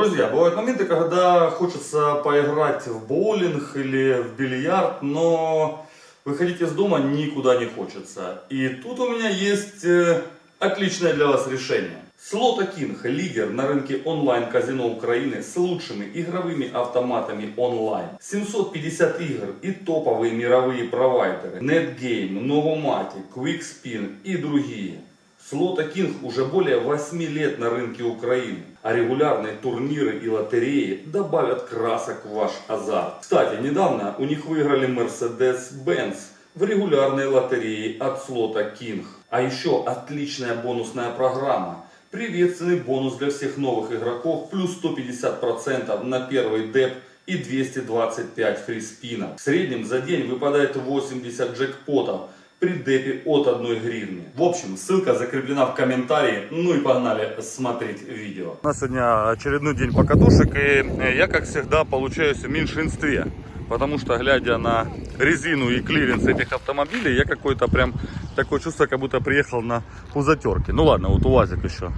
Друзья, бывают моменты, когда хочется поиграть в боулинг или в бильярд, но выходить из дома никуда не хочется. И тут у меня есть отличное для вас решение. Sloto King – лидер на рынке онлайн-казино Украины с лучшими игровыми автоматами онлайн. 750 игр и топовые мировые провайдеры NetGame, Novomatic, QuickSpin и другие. Sloto King уже более 8 лет на рынке Украины, а регулярные турниры и лотереи добавят красок в ваш азарт. Кстати, недавно у них выиграли Mercedes-Benz в регулярной лотерее от Sloto King. А еще отличная бонусная программа. Приветственный бонус для всех новых игроков плюс 150% на первый деп и 225 фриспинов. В среднем за день выпадает 80 джекпотов при депе от 1 гривны. В общем, ссылка закреплена в комментарии. Ну и погнали смотреть видео. У нас сегодня очередной день покатушек, и я, как всегда, получаюсь в меньшинстве. Потому что, глядя на резину и клиренс этих автомобилей, я какой-то прям такое чувство, как будто приехал на пузатерке. Ну ладно, вот УАЗик еще.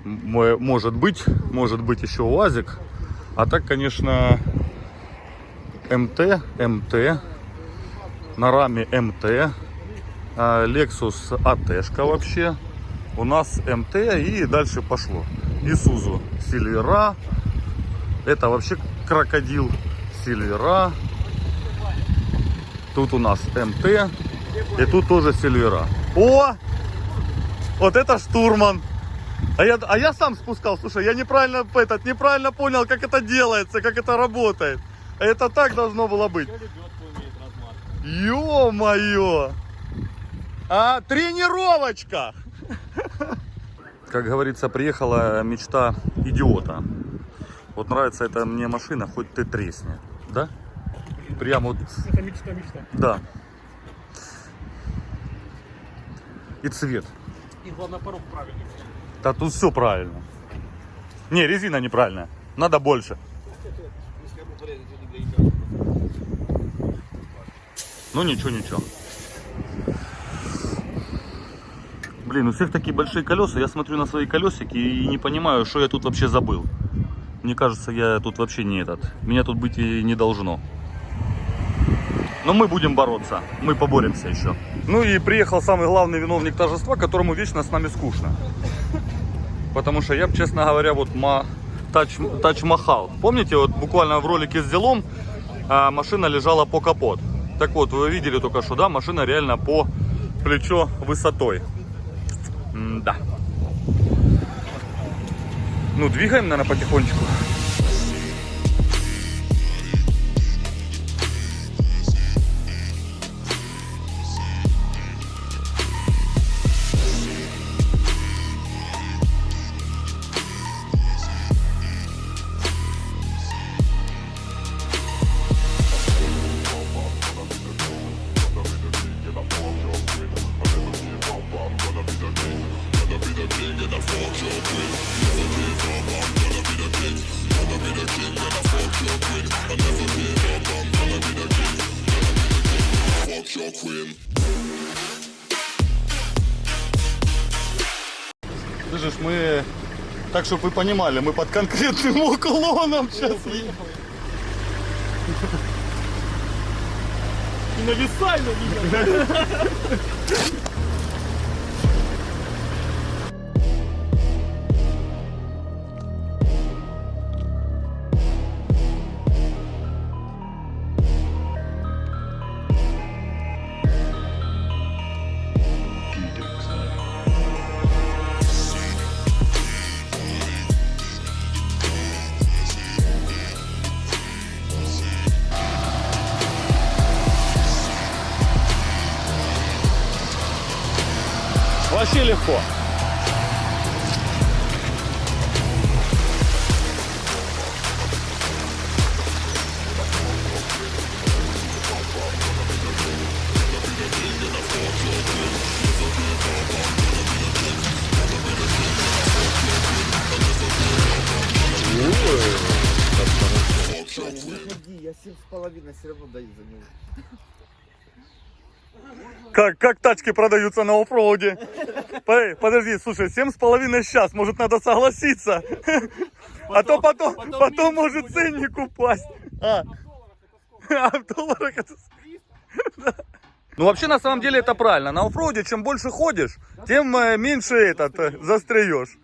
Может быть еще УАЗик. А так, конечно, МТ. На раме МТ. Lexus АТшка вообще. У нас МТ и дальше пошло. Isuzu Silvera. Это вообще крокодил. Silvera. Тут у нас МТ. И тут тоже Silvera. О! Вот это штурман. А я сам спускал. Слушай, я неправильно понял, как это делается, как это работает. Это так должно было быть. Ё-моё! А тренировочка! Как говорится, приехала мечта идиота. Вот нравится эта мне машина, хоть ты тресни. Да? Прям вот... Это мечта. Да. И цвет. И главное, порог правильный. Да тут все правильно. Не, резина неправильная. Надо больше. Ну ничего. Блин, у всех такие большие колеса. Я смотрю на свои колесики и не понимаю, что я тут вообще забыл. Мне кажется, я тут вообще не этот. Меня тут быть и не должно. Но мы будем бороться. Мы поборемся еще. Ну и приехал самый главный виновник торжества, которому вечно с нами скучно. Потому что я, честно говоря, вот Тадж-Махал. Помните, вот буквально в ролике с Делом машина лежала по капот. Так вот, вы видели только что, да, машина реально по плечо высотой. Да. Ну, двигаем, наверное, потихонечку. Слышишь, мы, так чтобы вы понимали, мы под конкретным уклоном сейчас едем. И нависай на меня. Вообще легко. Я 7,5 все равно даю за него. Как тачки продаются на оффроуде? Подожди, слушай, 7,5 сейчас, может надо согласиться. А то потом может ценник упасть. А в долларах это... Ну вообще на самом деле это правильно. На оффроуде чем больше ходишь, тем меньше застряешь.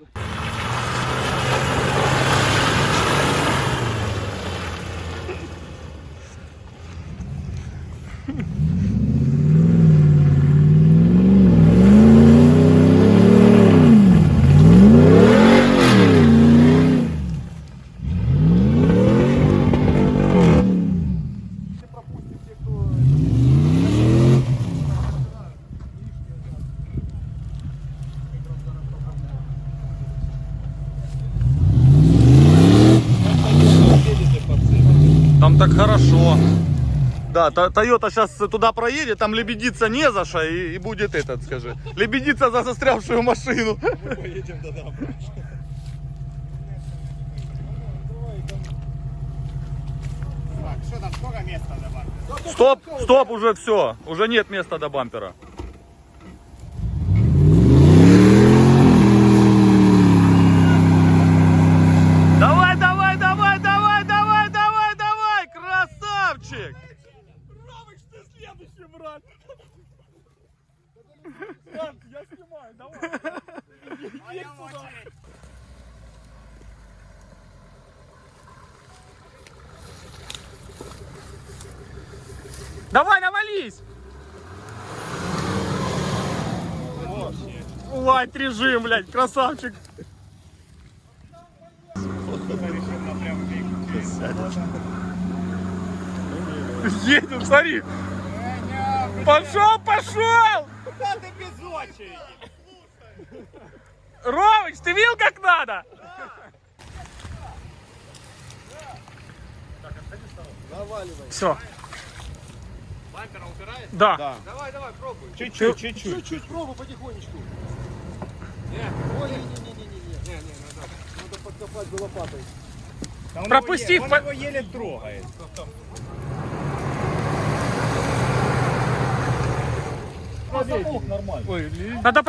Там так хорошо. Да, Тойота сейчас туда проедет, там лебедиться не за что и будет этот, скажи. Лебедиться за застрявшую машину. Мы поедем туда обратно. Так, что там, сколько места до бампера? Стоп, уже все. Уже нет места до бампера. Давай, давай, давай, давай, давай, давай, давай, красавчик! Ромыч, ты следующий, брат. Брат, я снимаю, давай. Иди сюда. Давай, навались! Лайт режим, блядь, красавчик. Едем, смотри. Пошел, пошел! Куда ты без очереди? Ромыч, ты видел, как надо? Наваливай. Все. Бампер упирает? Да. Давай, давай, пробуй. Чуть-чуть. Чуть-чуть пробуй потихонечку. Ой, не-не-не-не-не. Надо подкопать бы лопатой. Да он Пропусти его, в он его еле трогает. Надо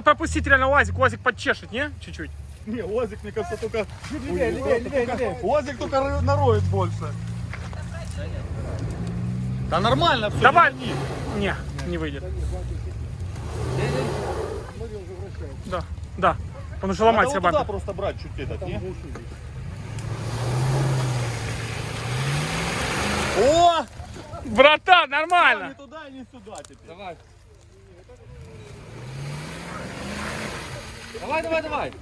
пропустить реально УАЗик. УАЗик подчешет, не? Чуть-чуть. Не, УАЗик, мне кажется, только... Левее. УАЗик только нароет больше. Да нормально все. Давай. Не выйдет. Смотри, он уже вращается. Да, да. Он уже ломает себе бампер. просто брать чуть этот, не? О! Братан, нормально. туда, и не сюда теперь. Давай. Давай, давай, давай.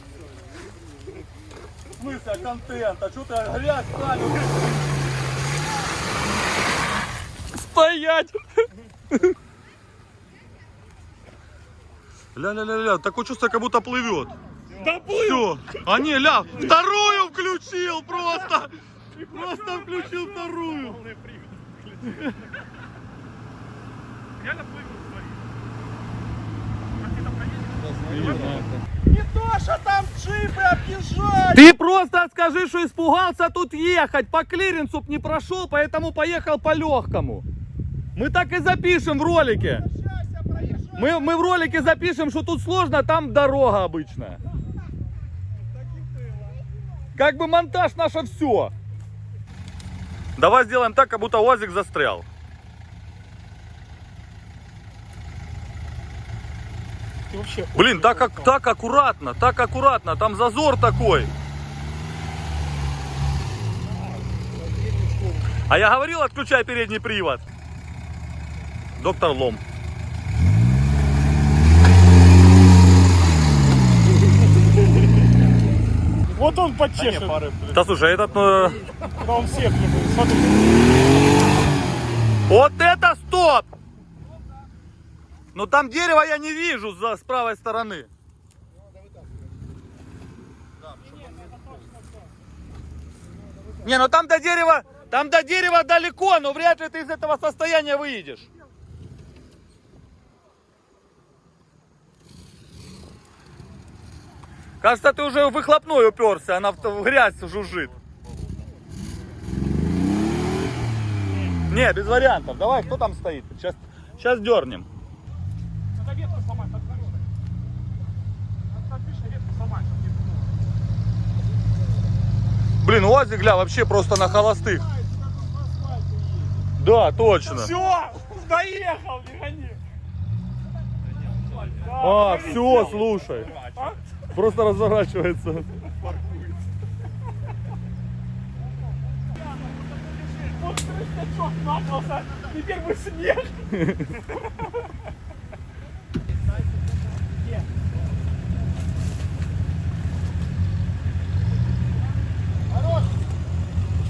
В смысле, контент? А что ты грязь ставил? Стоять. Ля-ля-ля-ля, такое чувство, как будто плывет. Да плыл. Все. А не, ля, вторую включил просто. Просто включил вторую. Реально плывет, смотри. Не то, что там джипы объезжают. Ты просто скажи, что испугался тут ехать. По клиренсу не прошел, поэтому поехал по легкому. Мы так и запишем в ролике. Мы в ролике запишем, что тут сложно, там дорога обычная. Как бы монтаж наше все. Давай сделаем так, как будто УАЗик застрял. Ты вообще... Блин, так аккуратно, там зазор такой. А я говорил, отключай передний привод. Доктор Лом. Вот он подчешет. Да слушай, этот... Да он всех не будет. Смотри. Вот это стоп! Но там дерева я не вижу с правой стороны. Не, ну там до дерева далеко, но вряд ли ты из этого состояния выйдешь. Кажется, ты уже в выхлопной уперся, она в грязь жужжит. Не, без вариантов. Давай, кто там стоит? Сейчас дернем. Надо ветку сломать, открой. Отлично, ветку сломать, чтобы не Блин, УАЗик, гля, вообще просто на холостых. Да, точно. Все, доехал, не гони. А, все, слушай. Просто разворачивается. Вот скачок начался, теперь бы снег.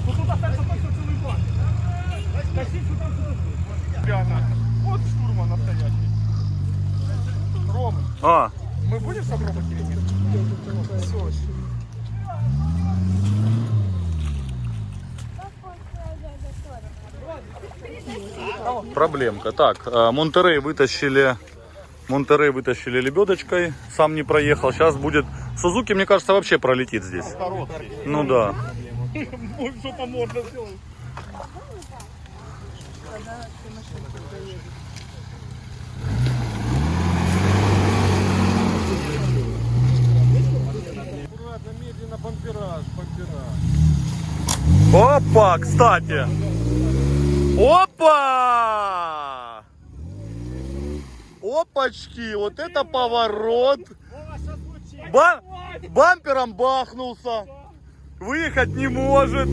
Ну тут остается точно целый банк. Косить, что там что-то. Реально. Вот штурман настоящий. Рома, А, мы будем попробовать или нет? Все. проблемка. Так, Монтерей вытащили лебедочкой, сам не проехал. Сейчас будет... Сузуки, мне кажется, вообще пролетит здесь. Ну да. Что по морде сделал? Аккуратно, медленно, бампераж. Опа, кстати. Опа! Опачки, вот это поворот. Бампером бахнулся. Выехать не может.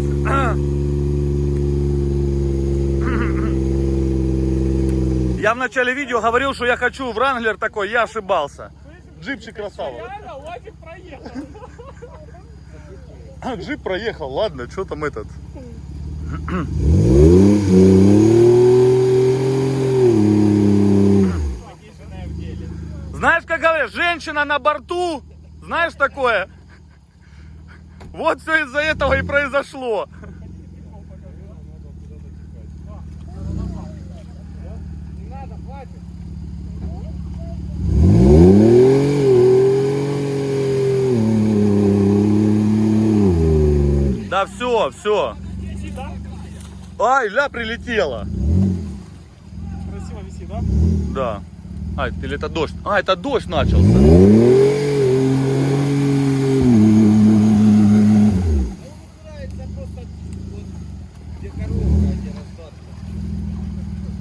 Я в начале видео говорил, что я хочу Wrangler такой, я ошибался. Джипчик красава. Реально, Лазик проехал. Джип проехал, ладно, что там этот? Знаешь, как говорят, женщина на борту, знаешь такое? Вот все из-за этого и произошло. Не надо, хватит. Да все. Ай, ля, прилетела. Красиво висит, да? Да. А, или это дождь? А, это дождь начался.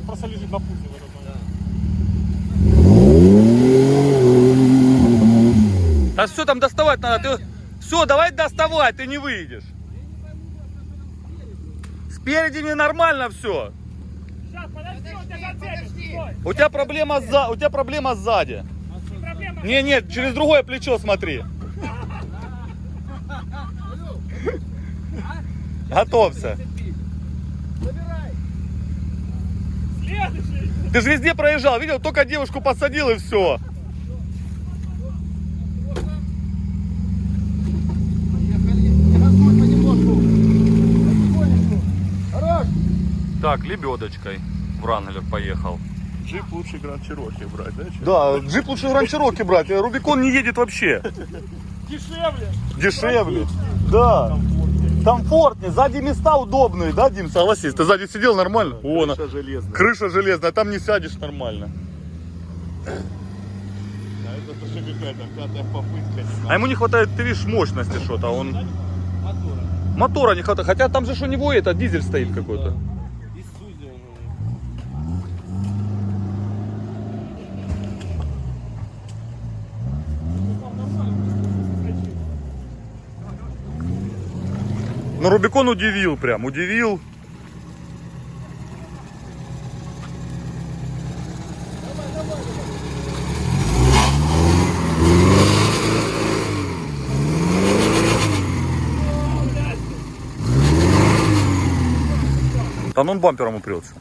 Просто лежит на пузе в этот момент. Да все, там доставать надо. Все, давай доставай, ты не выйдешь. Спереди ненормально все. Сейчас, подожди, он тебя зацепит. Стой. У тебя проблема сзади. Проблема. Нет, через другое плечо смотри. Готовься. Следующий. Ты же везде проезжал, видел, только девушку посадил и все. Так, лебедочкой Wrangler поехал. Джип лучше Гранд Чироки брать, да? Да, джип лучше Гранд Чироки брать, Рубикон не едет вообще. Дешевле. Дешевле. Да. Комфортнее, сзади места удобные, да, Дим, согласись? Ты сзади сидел нормально? О, Крыша железная. крыша железная, там не сядешь нормально. А это тоже какая-то пятая попытка. А ему не хватает, ты видишь, мощности что-то, он... Мотора не хватает, хотя там же у него это дизель стоит какой-то. Но Рубикон удивил прям, удивил. Там он бампером упрется.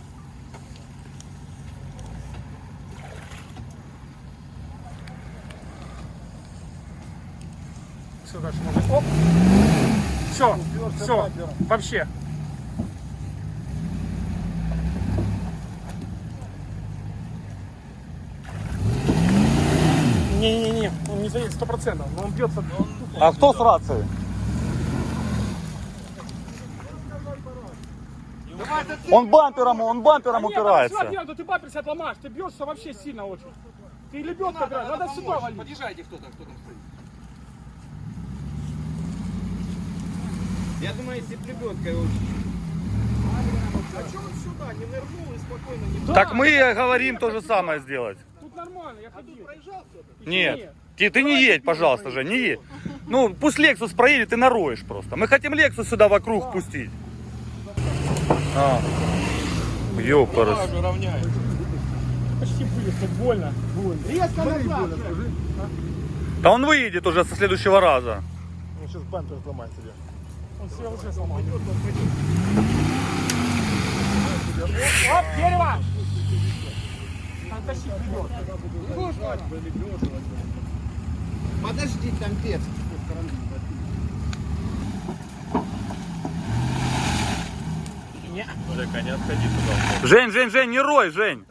Все, дальше можно. Оп. Все, вообще. Не, он не заедет 100%, но он бьется. А кто с рацией? Он бампером упирается. Нет, ты бампер себя отломаешь, ты бьешься вообще сильно очень. Ты лебедка играешь, надо сюда валить. Подъезжайте, кто там стоит. Я думаю, если лебедкой его... А что он сюда не нырнул и спокойно не... Так мы и говорим то же самое сделать. Тут нормально, я ходил. Проезжал все-таки? Нет. Ты не едь, пожалуйста, Жень, не едь. Ну, пусть Лексус проедет, ты нароешь просто. Мы хотим Лексус сюда вокруг пустить. А. Ёпарас. Сразу равняется. Почти вылез, больно. Резко назад. Да он выедет уже со следующего раза. Он сейчас бампер сломает себе. Он все уже сломал. Оп, дерево! Там тащи вперед. Подожди, там пец. Только не отходи туда. Жень, не рой, Жень.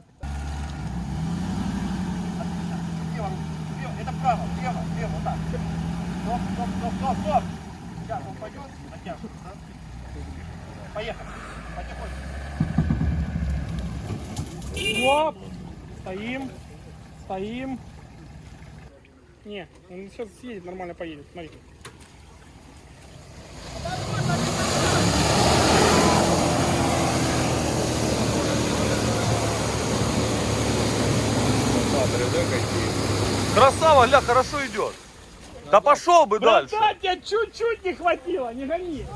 Это вправо, влево, влево, вот так. Стоп. Сейчас он пойдет, натяжется, да? Поехали. Потихоньку. Оп. Стоим. Не, он сейчас съедет, нормально поедет. Смотри. Красава, гля, хорошо идет. Да пошел бы дальше. Братан, тебе чуть-чуть не хватило, не гони.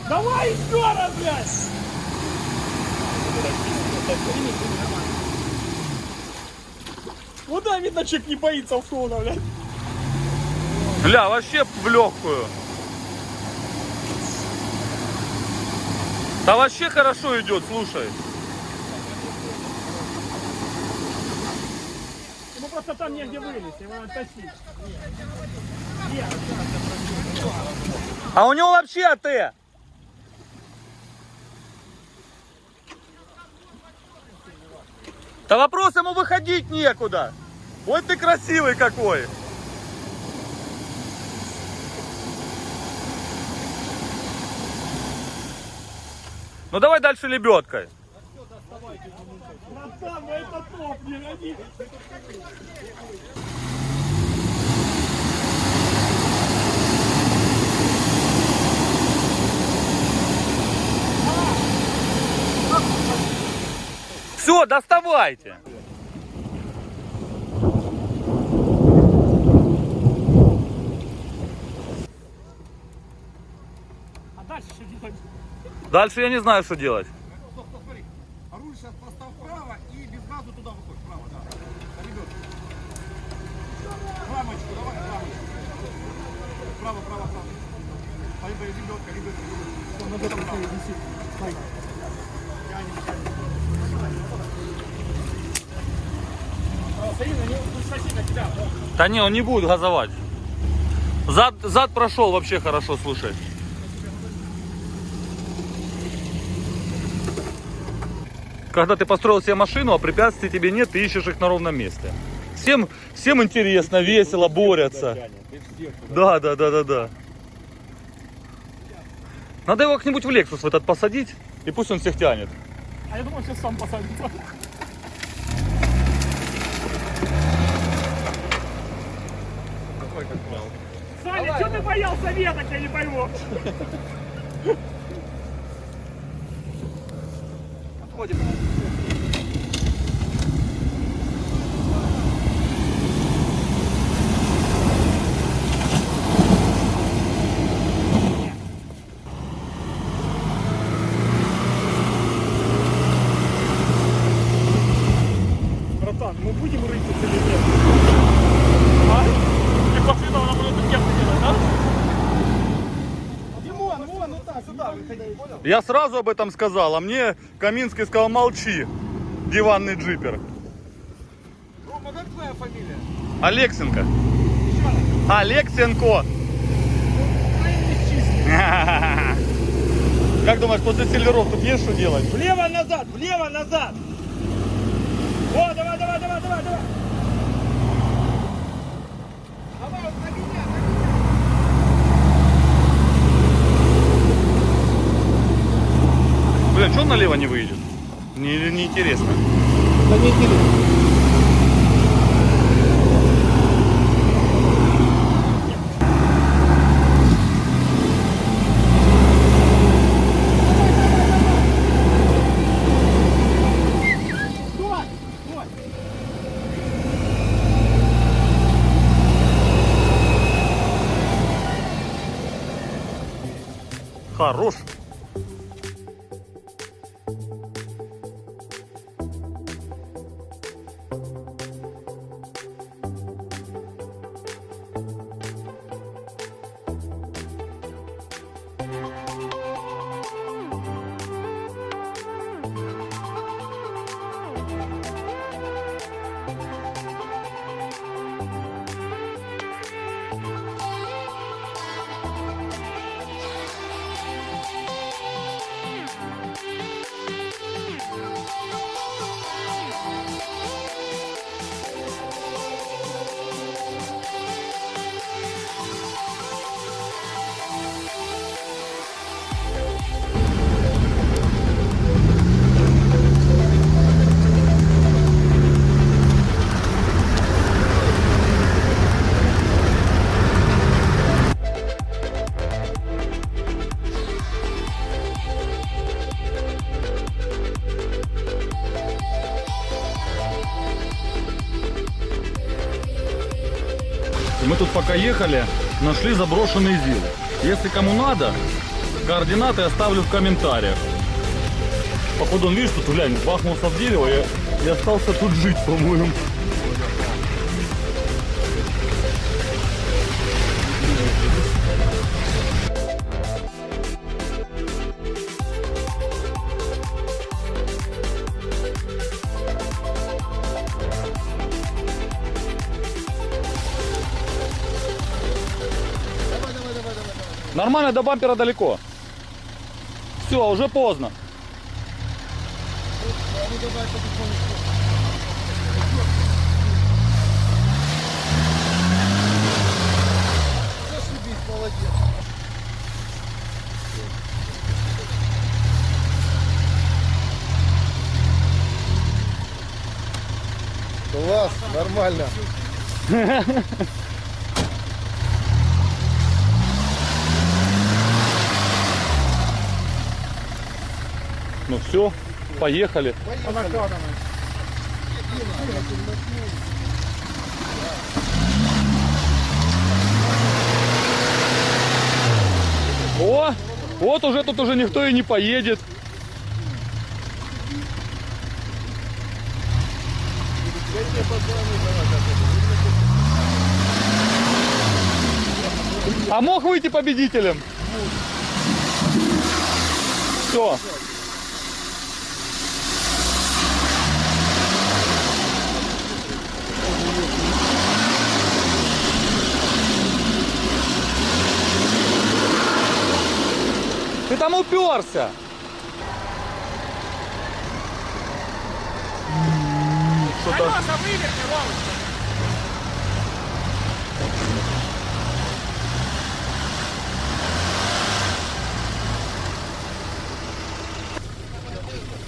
Давай еще раз, блядь. Вот да, видно, человек не боится условно, блядь. Гля, вообще в легкую. Да вообще хорошо идет, слушай. Ну просто там негде вылезть, его надо тащить. А у него вообще АТ. Да вопрос ему выходить некуда. Вот ты красивый какой. Ну давай дальше лебедкой. Братан, ну это топ, не гони. Все, доставайте. А дальше что делать? Дальше я не знаю, что делать. Стоп, смотри. А руль сейчас поставь вправо и без газу туда выходь. Вправо, да. На лебедку. Рамочку, давай, рамочку. Право. Поехали, лебедка. Он на этом хуе висит. Стой. Смотри, на него будет сосить на тебя. Да не, он не будет газовать. Зад прошел вообще хорошо, слушай. Когда ты построил себе машину, а препятствий тебе нет, ты ищешь их на ровном месте. Всем интересно, весело, борются. Да. Надо его как-нибудь в Lexus в этот посадить, и пусть он всех тянет. А я думаю, сейчас сам посадится. Саня, что ты боялся веток, я не пойму. Отходим. Братан, мы будем рыться или нет? А? И после этого нам будут кепку делать, да? Димон, вон, ну так, сюда выходи, понял? Я сразу об этом сказал, а мне Каминский сказал: молчи, диванный джипер. Рома, как твоя фамилия? Алексенко. Алексенко. Как думаешь, после Сильверов тут есть что делать? Влево, назад, влево, назад. О, давай. Давай, вот на меня, Бля, что он налево не выйдет? Не интересно. Да не интересно. Хорош. И мы тут пока ехали, нашли заброшенный ЗИЛ. Если кому надо, координаты оставлю в комментариях. Походу он, видишь, тут, глянь, бахнулся в дерево и остался тут жить, по-моему. Нормально, до бампера далеко. Все, уже поздно. Класс, нормально. Ну все, поехали. О, вот уже тут уже никто и не поедет. А мог выйти победителем? Все. Ты там уперся. Что-то... Колеса выверни, Вовочка.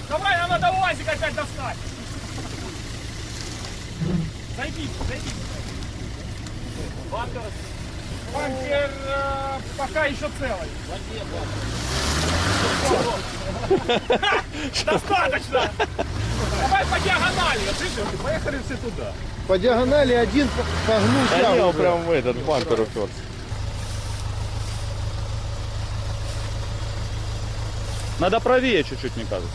Давай, нам надо УАЗик опять достать. Зайди, зайди. Бампер. Бампер пока еще целый. Достаточно. Давай по диагонали. Слышишь? Поехали все туда. По диагонали один погнулся. Да не, он прям в этот бампер уперся. Надо правее чуть-чуть, мне кажется.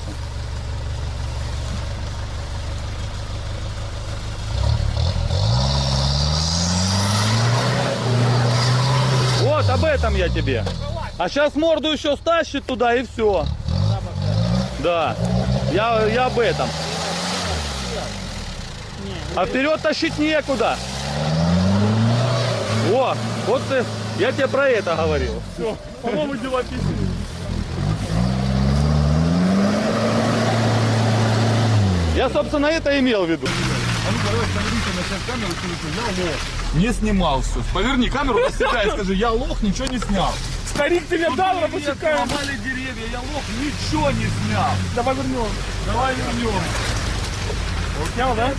Вот, об этом я тебе. А сейчас морду еще стащит туда и все. Да, я об этом. А вперед тащить некуда. О, вот ты, я тебе про это говорил. Все, по-моему, дела писали. Я, собственно, это имел в виду. А ну давай поверните на себя камеру, скажи, я лох. Не снимал все. Поверни камеру на себя и скажи, я лох, ничего не снял. Старик, ты мне дал, рабочая. Сломали деревья, я лох, ничего не снял. Давай вернем. Давай вернем. Снял, да?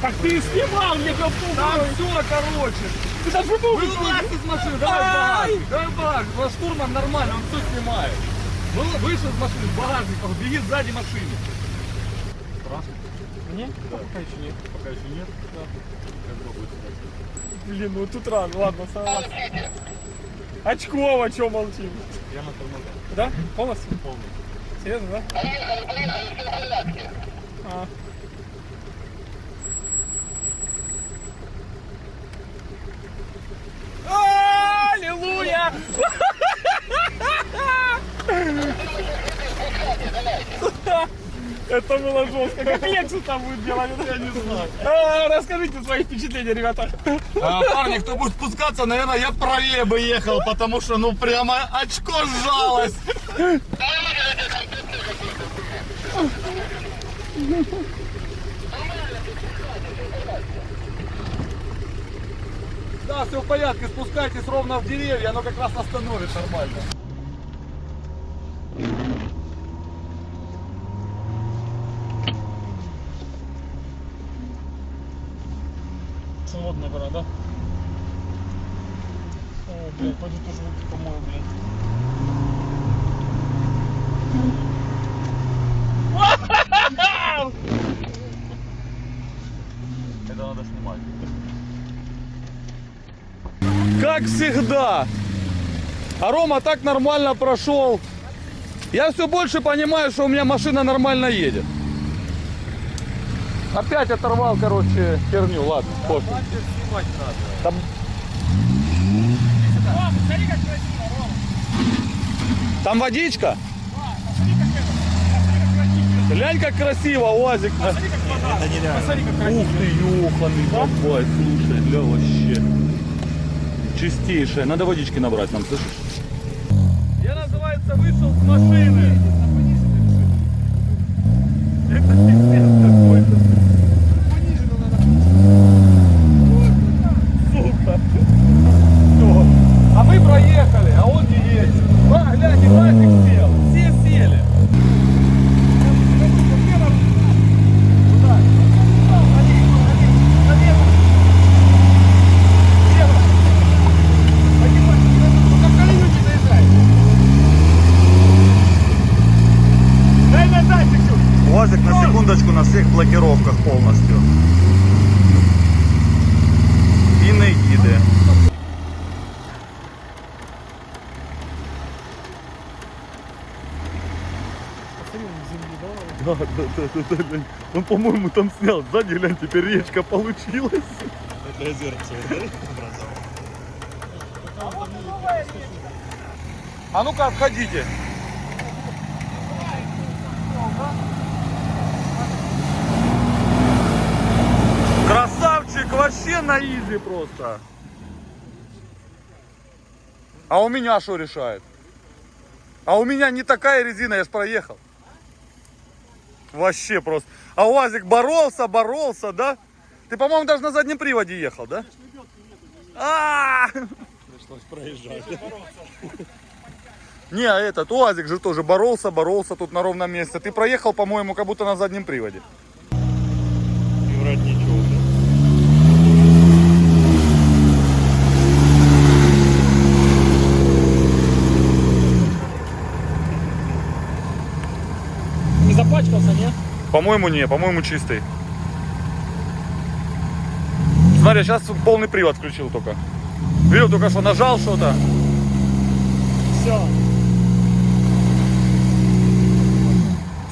Так ты снимал, мне Там все, короче. Ты даже был. Вылазь из машины, давай в багажник. Давай в багажник. Ваш штурман нормально, он все снимает. Вышел из машины, в багажник, беги сзади машины. Нет? Пока еще нет. Пока еще нет. Блин, ну тут рано, ладно, согласен. Очково, что молчим? Я на тормозах. Да? Полностью? Полностью. Серьезно, да? А. Аллилуйя! Это было жестко. Как Лексус там будет делать? Я не знаю. Расскажите свои впечатления, ребята. Парни, кто будет спускаться, наверное, я правее бы ехал, потому что, ну, прямо очко сжалось. Да, все в порядке, спускайтесь ровно в деревья, оно как раз остановит нормально. Свободная гора, да? О, блядь, пойду тоже руки помою, блядь. Это надо снимать. Как всегда. А Рома так нормально прошел. Я все больше понимаю, что у меня машина нормально едет. Опять оторвал, короче, херню. Ладно, пофиг. Там... Рома, смотри, как красиво, Рома. Там водичка? Посмотри, как это. Посмотри, как красиво. Глянь, как красиво, УАЗик. Посмотри, как вода. Посмотри, как красиво. Ух ты, ёханый бабай, слушай, бля, вообще. Чистейшая. Надо водички набрать нам, слышишь? Я, называется, вышел с машины. Это пиздец какой-то. Сука. Всё. А мы проехали, а он не едет. А, глянь, и Васик сел. Все сели. УАЗик на секундочку на всех блокировках полностью. И на гиды. Да. Он, по-моему, там снял. Сзади, глянь, теперь речка получилась. Для озерца, А ну-ка, отходите. Красавчик, вообще на изи просто. А у меня что решает? А у меня не такая резина, я ж проехал. Вообще просто. А УАЗик боролся, да? Ты, по-моему, даже на заднем приводе ехал, да? Пришлось проезжать. Не, а этот УАЗик же тоже боролся тут на ровном месте. Ты проехал, по-моему, как будто на заднем приводе. И врать ничего. Не запачкался, нет? По-моему, не, по-моему, чистый. Смотри, сейчас полный привод включил только. Видел только, что нажал что-то. Все.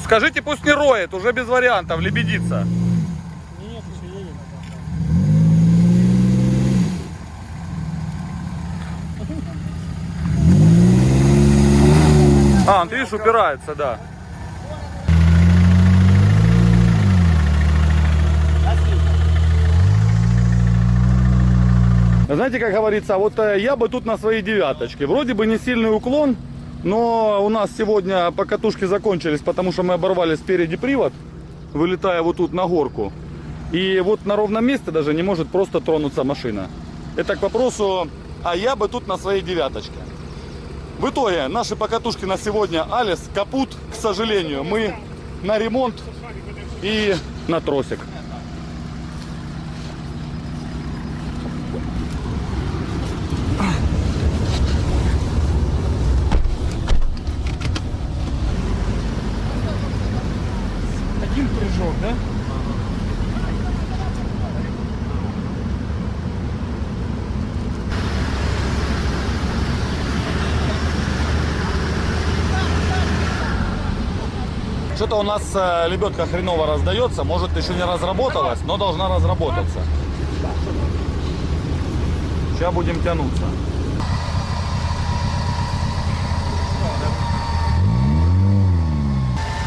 Скажите, пусть не роет, уже без вариантов, лебедится. Нет, еще едем. А, ты видишь, упирается, да. Знаете, как говорится, вот я бы тут на своей девяточке. Вроде бы не сильный уклон, но у нас сегодня покатушки закончились, потому что мы оборвали спереди привод, вылетая вот тут на горку. И вот на ровном месте даже не может просто тронуться машина. Это к вопросу, а я бы тут на своей девяточке. В итоге наши покатушки на сегодня Алис, капут, к сожалению, мы на ремонт и на тросик. Один прыжок, да? Что-то у нас лебедка хреново раздается, может еще не разработалась, но должна разработаться. Сейчас будем тянуться.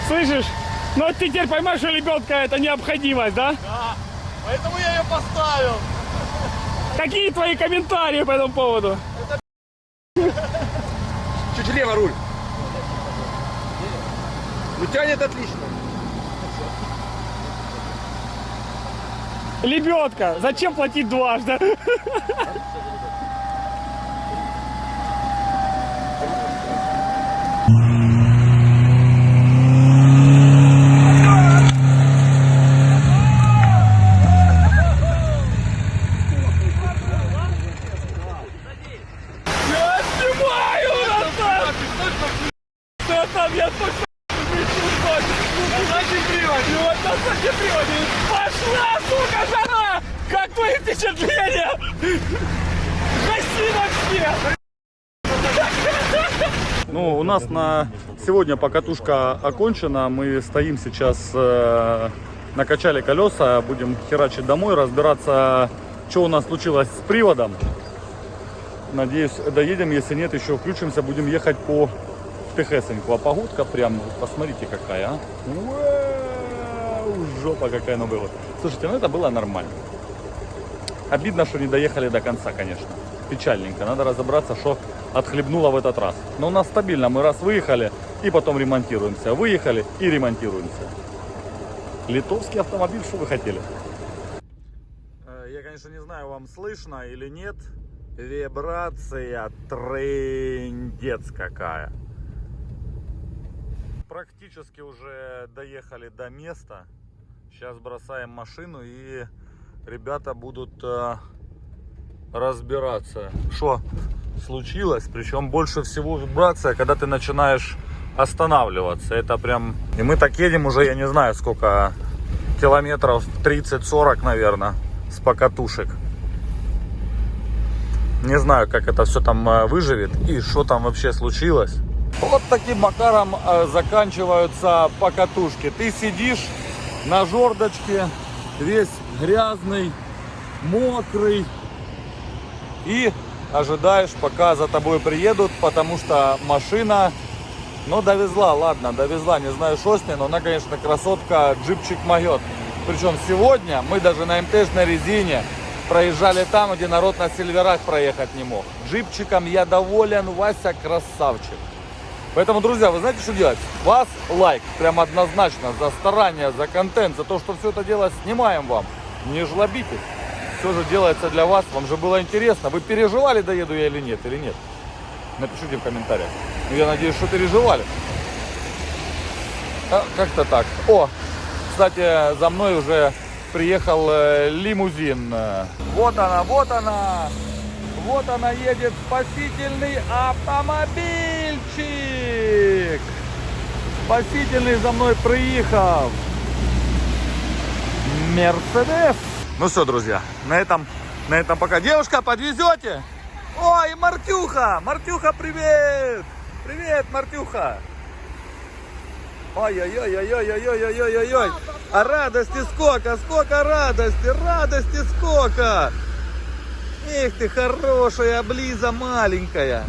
Слышишь? Ну вот ты теперь поймаешь, что лебедка это необходимость, да? Да, поэтому я ее поставил. Какие твои комментарии по этому поводу? Чуть влево руль. Ну тянет отлично. Лебедка, зачем платить дважды? Я снимаю! Да там я точно на заднем приводе! Вот на заднем приводе! Пошла, сука, жара! Как твои впечатления? Гаси вообще! Ну, у нас на сегодня покатушка окончена. Мы стоим сейчас, накачали колеса, будем херачить домой, разбираться, что у нас случилось с приводом. Надеюсь, доедем, если нет, еще включимся, будем ехать по ТХ-сеньку. А погодка прям, посмотрите какая, а. Вау, жопа какая она была. Слушайте, ну это было нормально. Обидно, что не доехали до конца, конечно. Печальненько. Надо разобраться, что отхлебнуло в этот раз. Но у нас стабильно. Мы раз выехали и потом ремонтируемся. Выехали и ремонтируемся. Литовский автомобиль, что вы хотели? Я, конечно, не знаю, вам слышно или нет. Вибрация трындец какая. Практически уже доехали до места. Сейчас бросаем машину и ребята будут разбираться, что случилось. Причем больше всего вибрация, когда ты начинаешь останавливаться. Это прям... И мы так едем уже, я не знаю сколько, километров 30-40, наверное, с покатушек. Не знаю, как это все там выживет и что там вообще случилось. Вот таким макаром заканчиваются покатушки. Ты сидишь на жердочке, весь грязный, мокрый, и ожидаешь, пока за тобой приедут, потому что машина, ну, довезла, ладно, довезла, не знаю, что с ней, но она, конечно, красотка, джипчик моет. Причем сегодня мы даже на МТшной резине проезжали там, где народ на сильверах проехать не мог. Джипчиком я доволен, Вася красавчик. Поэтому, друзья, вы знаете, что делать? Вас лайк, прям однозначно, за старание, за контент, за то, что все это дело снимаем вам. Не жлобитесь. Все же делается для вас, вам же было интересно. Вы переживали, доеду я или нет? Напишите в комментариях. Ну, я надеюсь, что переживали. Как-то так. О, кстати, за мной уже приехал лимузин. Вот она, вот она. Вот она едет, спасительный автомобильчик. Спасительный за мной приехал. Мерседес. Ну все, друзья, на этом пока. Девушка, подвезете? Ой, Мартюха! Мартюха, привет! Привет, Мартюха! Ой-ой-ой-ой-ой-ой-ой-ой-ой-ой! А радости сколько, сколько радости сколько! Эх ты, хорошая облиза маленькая!